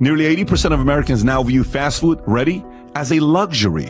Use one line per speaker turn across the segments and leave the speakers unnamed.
Nearly 80% of Americans now view fast food, ready, as a luxury.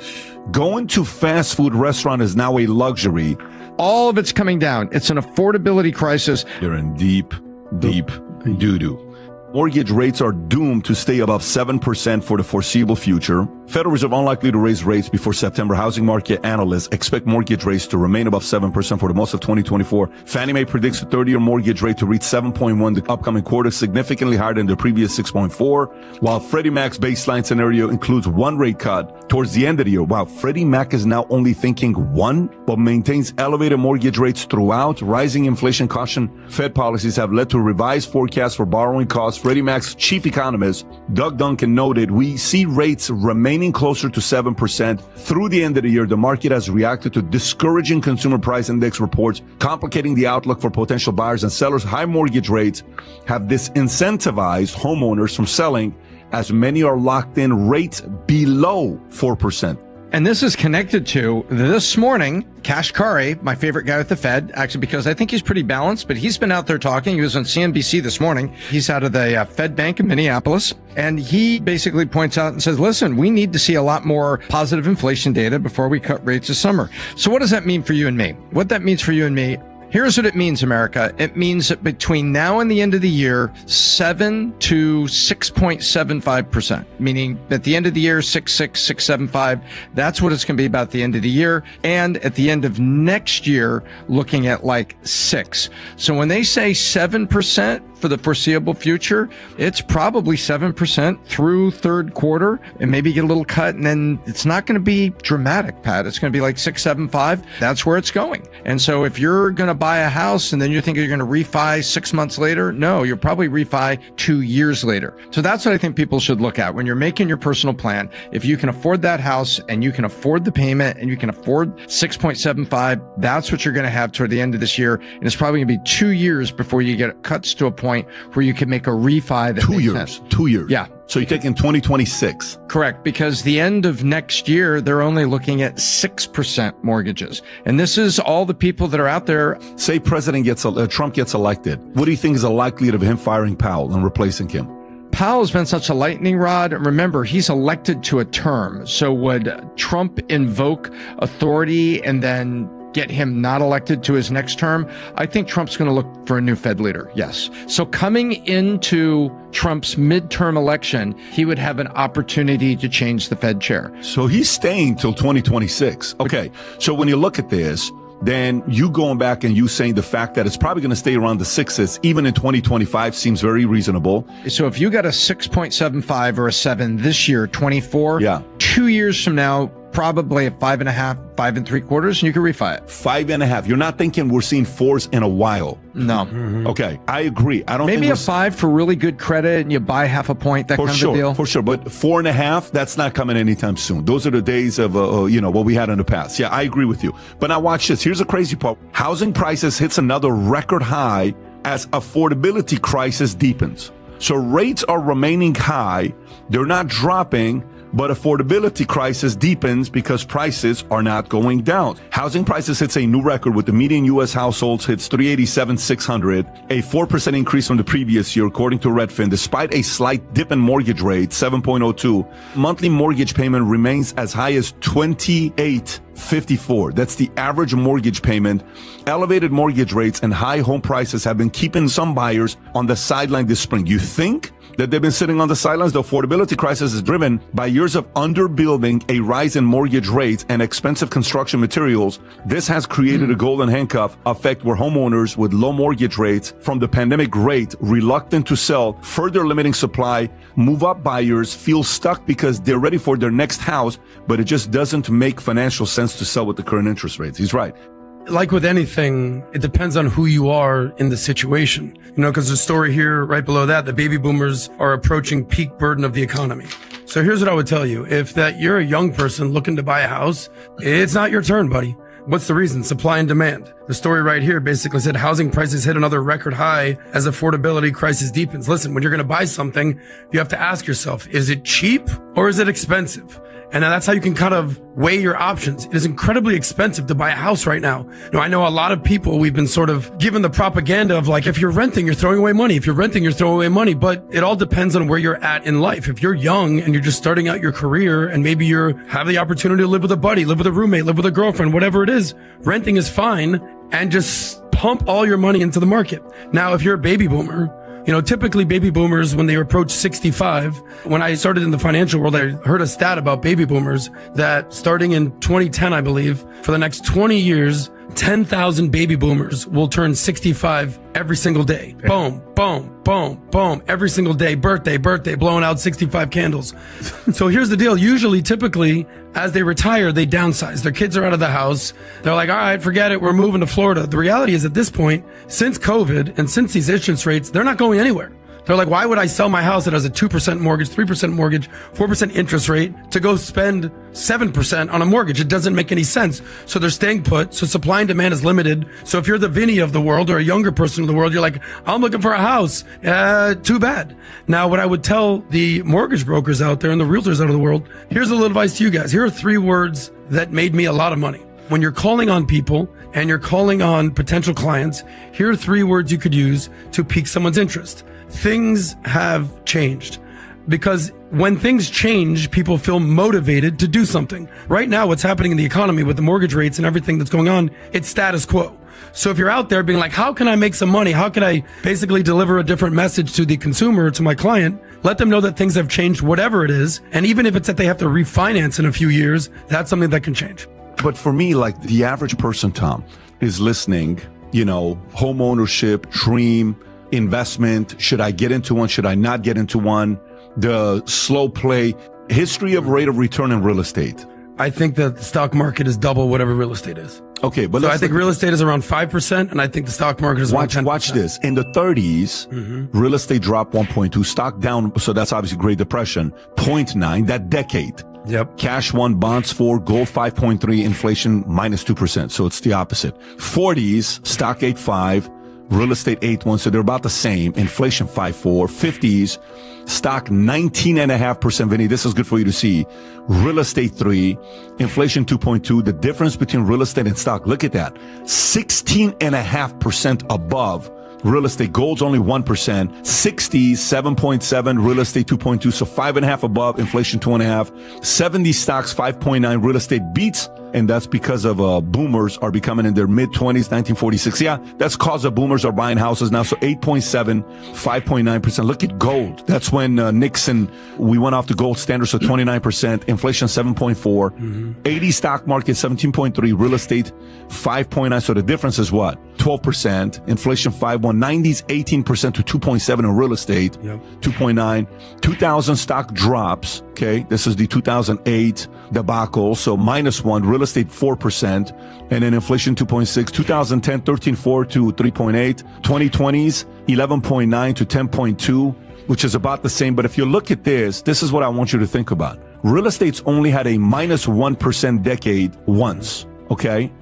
Going to fast food restaurant is now a luxury.
All of it's coming down. It's an affordability crisis.
You're in deep doo-doo. Mortgage rates are doomed to stay above 7% for the foreseeable future. Federal Reserve unlikely to raise rates before September. Housing market analysts expect mortgage rates to remain above 7% for the most of 2024. Fannie Mae predicts the 30-year mortgage rate to reach 7.1 the upcoming quarter, significantly higher than the previous 6.4, while Freddie Mac's baseline scenario includes one rate cut towards the end of the year. Wow, Freddie Mac is now only thinking one, but maintains elevated mortgage rates throughout. Rising inflation caution Fed policies have led to revised forecasts for borrowing costs. Freddie Mac's chief economist, Doug Duncan, noted, we see rates remaining closer to 7% through the end of the year. The market has reacted to discouraging consumer price index reports, complicating the outlook for potential buyers and sellers. High mortgage rates have disincentivized homeowners from selling, as many are locked in rates below 4%.
And this is connected to this morning, Cash Kari, my favorite guy with the Fed, actually, because I think he's pretty balanced, but he's been out there talking. He was on CNBC this morning. He's out of the Fed Bank in Minneapolis. And he basically points out and says, listen, we need to see a lot more positive inflation data before we cut rates this summer. So what does that mean for you and me? What that means for you and me, here's what it means, America. It means that between now and the end of the year, 7 to 6.75%, meaning at the end of the year, 6.6, 6.75. That's what it's going to be about the end of the year. And at the end of next year, looking at like 6. So when they say 7% for the foreseeable future, it's probably 7% through third quarter and maybe get a little cut. And then it's not going to be dramatic, Pat. It's going to be like 6.75. That's where it's going. And so if you're going to buy a house and then you're thinking you're going to refi 6 months later, no, you'll probably refi 2 years later. So that's what I think people should look at when you're making your personal plan. If you can afford that house and you can afford the payment and you can afford 6.75, that's what you're going to have toward the end of this year. And it's probably going to be 2 years before you get cuts to a point where you can make a refi that
2 years. 2 years.
Yeah.
So you're taking 2026.
Correct, because the end of next year, they're only looking at 6% mortgages. And this is all the people that are out there.
Say Trump gets elected. What do you think is the likelihood of him firing Powell and replacing him?
Powell's been such a lightning rod. Remember, he's elected to a term. So would Trump invoke authority and then get him not elected to his next term? I think Trump's going to look for a new Fed leader. Yes. So coming into Trump's midterm election, he would have an opportunity to change the Fed chair.
So he's staying till 2026. Okay. So when you look at this, then you going back and you saying the fact that it's probably going to stay around the 6s, even in 2025, seems very reasonable.
So if you got a 6.75 or a 7 this year, 24, 2 years from now, probably a 5.5, 5 3/4, and you can refi it.
5.5. You're not thinking we're seeing 4s in a while.
No.
Mm-hmm. Okay, I agree. I don't
maybe
think
a 5 for really good credit, and you buy half a point. That kind of a deal.
For sure, but 4.5, that's not coming anytime soon. Those are the days of what we had in the past. Yeah, I agree with you. But now watch this. Here's the crazy part: housing prices hits another record high as affordability crisis deepens. So rates are remaining high; they're not dropping. But affordability crisis deepens because prices are not going down. Housing prices hits a new record with the median U.S. households hits $387,600, a 4% increase from the previous year, according to Redfin, despite a slight dip in mortgage rate, 7.02. Monthly mortgage payment remains as high as $28.54. That's the average mortgage payment. Elevated mortgage rates and high home prices have been keeping some buyers on the sideline this spring. You think that they've been sitting on the sidelines? The affordability crisis is driven by years of underbuilding, a rise in mortgage rates, and expensive construction materials. This has created a golden handcuff effect where homeowners with low mortgage rates from the pandemic rate, reluctant to sell, further limiting supply. Move-up buyers feel stuck because they're ready for their next house, but it just doesn't make financial sense to sell with the current interest rates. He's right.
Like with anything, it depends on who you are in the situation. Because the story here right below that, the baby boomers are approaching peak burden of the economy. So here's what I would tell you. If you're a young person looking to buy a house, it's not your turn, buddy. What's the reason? Supply and demand. The story right here basically said housing prices hit another record high as affordability crisis deepens. Listen, when you're going to buy something, you have to ask yourself, is it cheap or is it expensive? And that's how you can kind of weigh your options. It is incredibly expensive to buy a house right now. I know a lot of people, we've been sort of given the propaganda of like, if you're renting, you're throwing away money. If you're renting, you're throwing away money. But it all depends on where you're at in life. If you're young and you're just starting out your career and maybe you have the opportunity to live with a buddy, live with a roommate, live with a girlfriend, whatever it is, renting is fine, and just pump all your money into the market. Now, if you're a baby boomer, typically baby boomers, when they approach 65, when I started in the financial world, I heard a stat about baby boomers that starting in 2010, I believe, for the next 20 years, 10,000 baby boomers will turn 65 every single day. Boom, boom, boom, boom. Every single day. Birthday, blowing out 65 candles. So here's the deal. Usually, typically, as they retire, they downsize. Their kids are out of the house. They're like, all right, forget it. We're moving to Florida. The reality is at this point, since COVID and since these interest rates, they're not going anywhere. They're like, why would I sell my house that has a 2% mortgage, 3% mortgage, 4% interest rate to go spend 7% on a mortgage? It doesn't make any sense. So they're staying put. So supply and demand is limited. So if you're the Vinny of the world or a younger person in the world, you're like, I'm looking for a house. Too bad. Now, what I would tell the mortgage brokers out there and the realtors out of the world, here's a little advice to you guys. Here are 3 words that made me a lot of money. When you're calling on people and you're calling on potential clients, here are 3 words you could use to pique someone's interest. Things have changed, because when things change, people feel motivated to do something. Right now, what's happening in the economy with the mortgage rates and everything that's going on, it's status quo. So if you're out there being like, how can I make some money? How can I basically deliver a different message to the consumer, to my client? Let them know that things have changed, whatever it is. And even if it's that they have to refinance in a few years, that's something that can change.
But for me, like the average person, Tom, is listening, home ownership, dream, investment. Should I get into one? Should I not get into one? The slow play, history of rate of return in real estate.
I think that the stock market is double whatever real estate is.
Okay, but
so I think real estate is around 5%, and I think the stock market is around 10%.
Watch this. In the 30s, real estate dropped 1.2, stock down. So that's obviously Great Depression, 0.9, that decade.
Yep.
Cash 1, bonds 4, gold 5.3, inflation minus 2%. So it's the opposite. 40s, stock 8.5. Real estate 8.1, so they're about the same. Inflation 5.4. 50s, stock 19.5%. Vinny, this is good for you to see. Real estate 3, inflation 2.2. The difference between real estate and stock, look at that, 16.5% above real estate. Gold's only 1%. 60s, 7.7. Real estate 2.2, so 5.5 above. Inflation 2.5. 70 stocks 5.9. Real estate beats. And that's because of boomers are becoming in their mid-20s, 1946. Yeah, that's cause of boomers are buying houses now. So 8.7, 5.9%. Look at gold. That's when Nixon, we went off the gold standard, so 29%. Inflation 7.4. 80 stock market 17.3. Real estate 5.9. So the difference is what? 12%. Inflation 5.1. 90s 18% to 2.7 in real estate. Yep. 2.9. 2000 stock drops. Okay, this is the 2008 debacle. So -1. Real estate 4%, and then inflation 2.6. 2010 13.4 to 3.8. 2020s 11.9 to 10.2, which is about the same. But if you look at this is what I want you to think about. Real estate's only had a -1% decade once. Okay.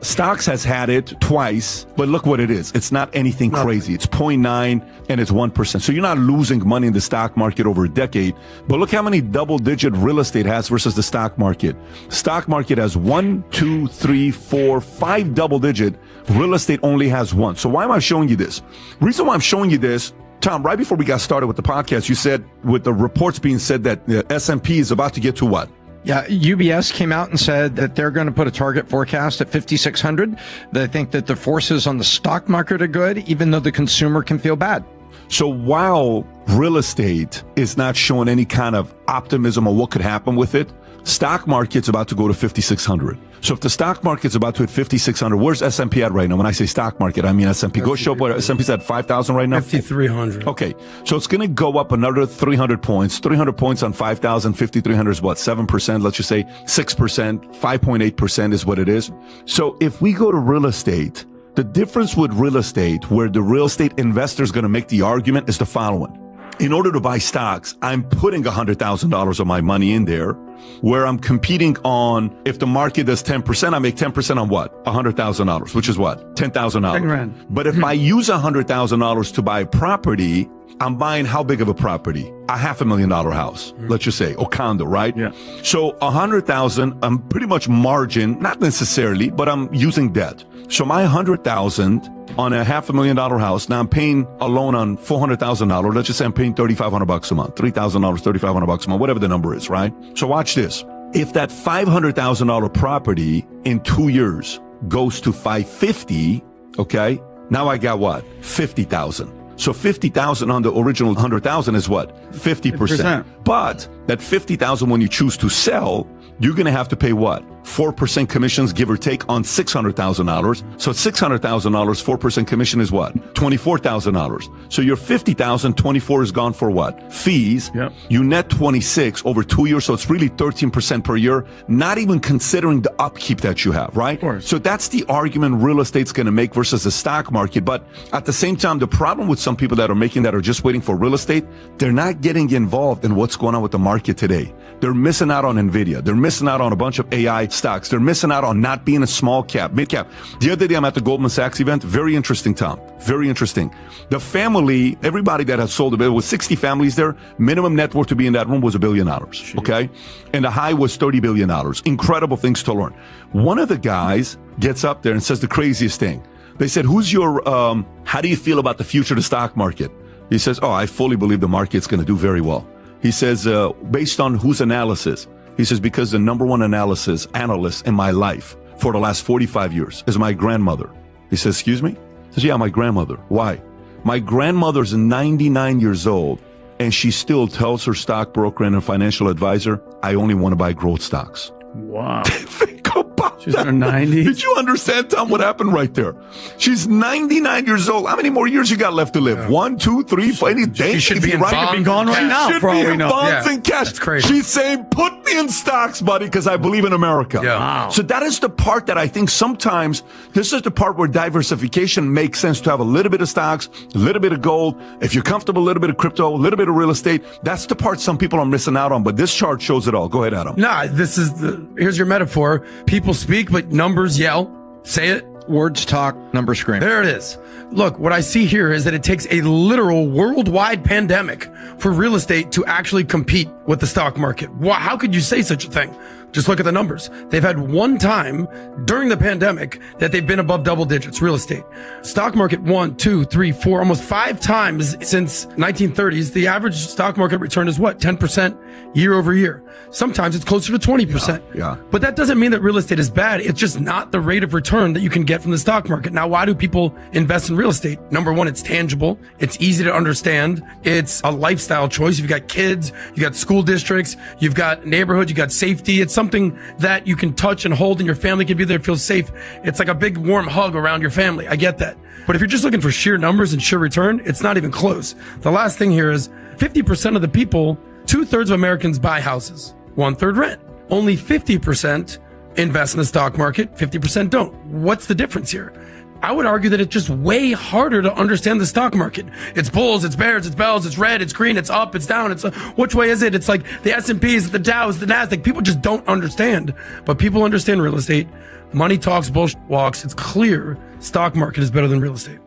Stocks has had it twice, but look what it is. It's not anything crazy. It's 0.9 and it's 1%. So you're not losing money in the stock market over a decade. But look how many double-digit real estate has versus the stock market. Stock market has 1, 2, 3, 4, 5 double-digit. Real estate only has 1. So why am I showing you this? Reason why I'm showing you this, Tom, right before we got started with the podcast, you said with the reports being said that the S&P is about to get to what?
Yeah, UBS came out and said that they're going to put a target forecast at 5,600. They think that the forces on the stock market are good, even though the consumer can feel bad.
So while real estate is not showing any kind of optimism on what could happen with it, stock market's about to go to 5,600. So if the stock market's about to hit 5,600, where's S&P at right now? When I say stock market, I mean S&P. Go show up what S&P's at 5,000 right now?
5,300.
Okay. So it's going to go up another 300 points. 300 points on 5,000, 5,300 is what? 7%, let's just say 6%, 5.8% is what it is. So if we go to real estate, the difference with real estate, where the real estate investor is going to make the argument, is the following. in order to buy stocks, I'm putting $100,000 of my money in there where I'm competing on, if the market does 10%, I make 10% on what? $100,000, which is what? $10,000. But if I use $100,000 to buy a property, I'm buying how big of a property? A $500,000 house, let's just say, or condo, right?
Yeah.
So 100,000, I'm pretty much margin, not necessarily, but I'm using debt. So my 100,000 on a $500,000 house, now I'm paying a loan on $400,000. Let's just say I'm paying $3,500 a month, $3,000, $3,500 a month, whatever the number is, right? So watch this. If that $500,000 property in 2 years goes to 550, okay, now I got what? 50,000. So 50,000 on the original 100,000 is what? 50%. But that 50,000, when you choose to sell, you're going to have to pay what? 4% commissions, give or take, on $600,000. So $600,000, 4% commission is what? $24,000. So your 50,000, 24 is gone for what? Fees.
Yep.
You net 26 over 2 years. So it's really 13% per year, not even considering the upkeep that you have, right?
Of course.
So that's the argument real estate's going to make versus the stock market. But at the same time, the problem with some people that are making that are just waiting for real estate, they're not getting involved in what's going on with the market today. They're missing out on NVIDIA. They're missing out on a bunch of AI stocks. They're missing out on not being a small cap, mid cap. The other day, I'm at the Goldman Sachs event. Very interesting, Tom. Very interesting. The family, everybody that has sold a bit, was 60 families there. Minimum net worth to be in that room was $1 billion. Okay. And the high was $30 billion. Incredible things to learn. One of the guys gets up there and says the craziest thing. They said, who's your, how do you feel about the future of the stock market? He says, oh, I fully believe the market's going to do very well. He says, based on whose analysis? He says, because the number one analyst in my life for the last 45 years is my grandmother. He says, excuse me? He says, yeah, my grandmother. Why? My grandmother's 99 years old, and she still tells her stockbroker and her financial advisor, I only want to buy growth stocks.
Wow.
Think about
She's in
that.
her 90s.
Did you understand, Tom, what happened right there? She's 99 years old. How many more years you got left to live? 1, 2, 3, 4, any day?
She should be in
right?
bonds.
Could be gone right now,
Should
for all
be
we
in
know.
bonds
Yeah.
and cash.
That's crazy.
She's saying, put me in stocks, buddy, because I believe in America.
Yeah.
Wow.
So that is the part that I think sometimes, this is the part where diversification makes sense, to have a little bit of stocks, a little bit of gold. If you're comfortable, a little bit of crypto, a little bit of real estate. That's the part some people are missing out on. But this chart shows it all. Go ahead, Adam.
Nah, here's your metaphor. People speak, but numbers yell. Say it.
Words talk, numbers scream.
There it is. Look, what I see here is that it takes a literal worldwide pandemic for real estate to actually compete with the stock market. How could you say such a thing? Just look at the numbers. They've had one time during the pandemic that they've been above double digits, real estate. Stock market 1, 2, 3, 4, almost 5 times since 1930s. The average stock market return is what? 10% year over year. Sometimes it's closer to 20%.
Yeah.
But that doesn't mean that real estate is bad. It's just not the rate of return that you can get from the stock market. Now, why do people invest in real estate? Number one, it's tangible. It's easy to understand. It's a lifestyle choice. You've got kids, you got school districts, you've got neighborhood, you got safety. It's something that you can touch and hold and your family can be there, feel safe. It's like a big warm hug around your family. I get that. But if you're just looking for sheer numbers and sheer return, it's not even close. The last thing here is 50% of the people, 2/3 of Americans buy houses, 1/3 rent. Only 50% invest in the stock market, 50% don't. What's the difference here? I would argue that it's just way harder to understand the stock market. It's bulls, it's bears, it's bells, it's red, it's green, it's up, it's down. It's which way is it? It's like the S&P, it's the Dow, it's the Nasdaq. People just don't understand, but people understand real estate. Money talks, bullshit walks. It's clear stock market is better than real estate.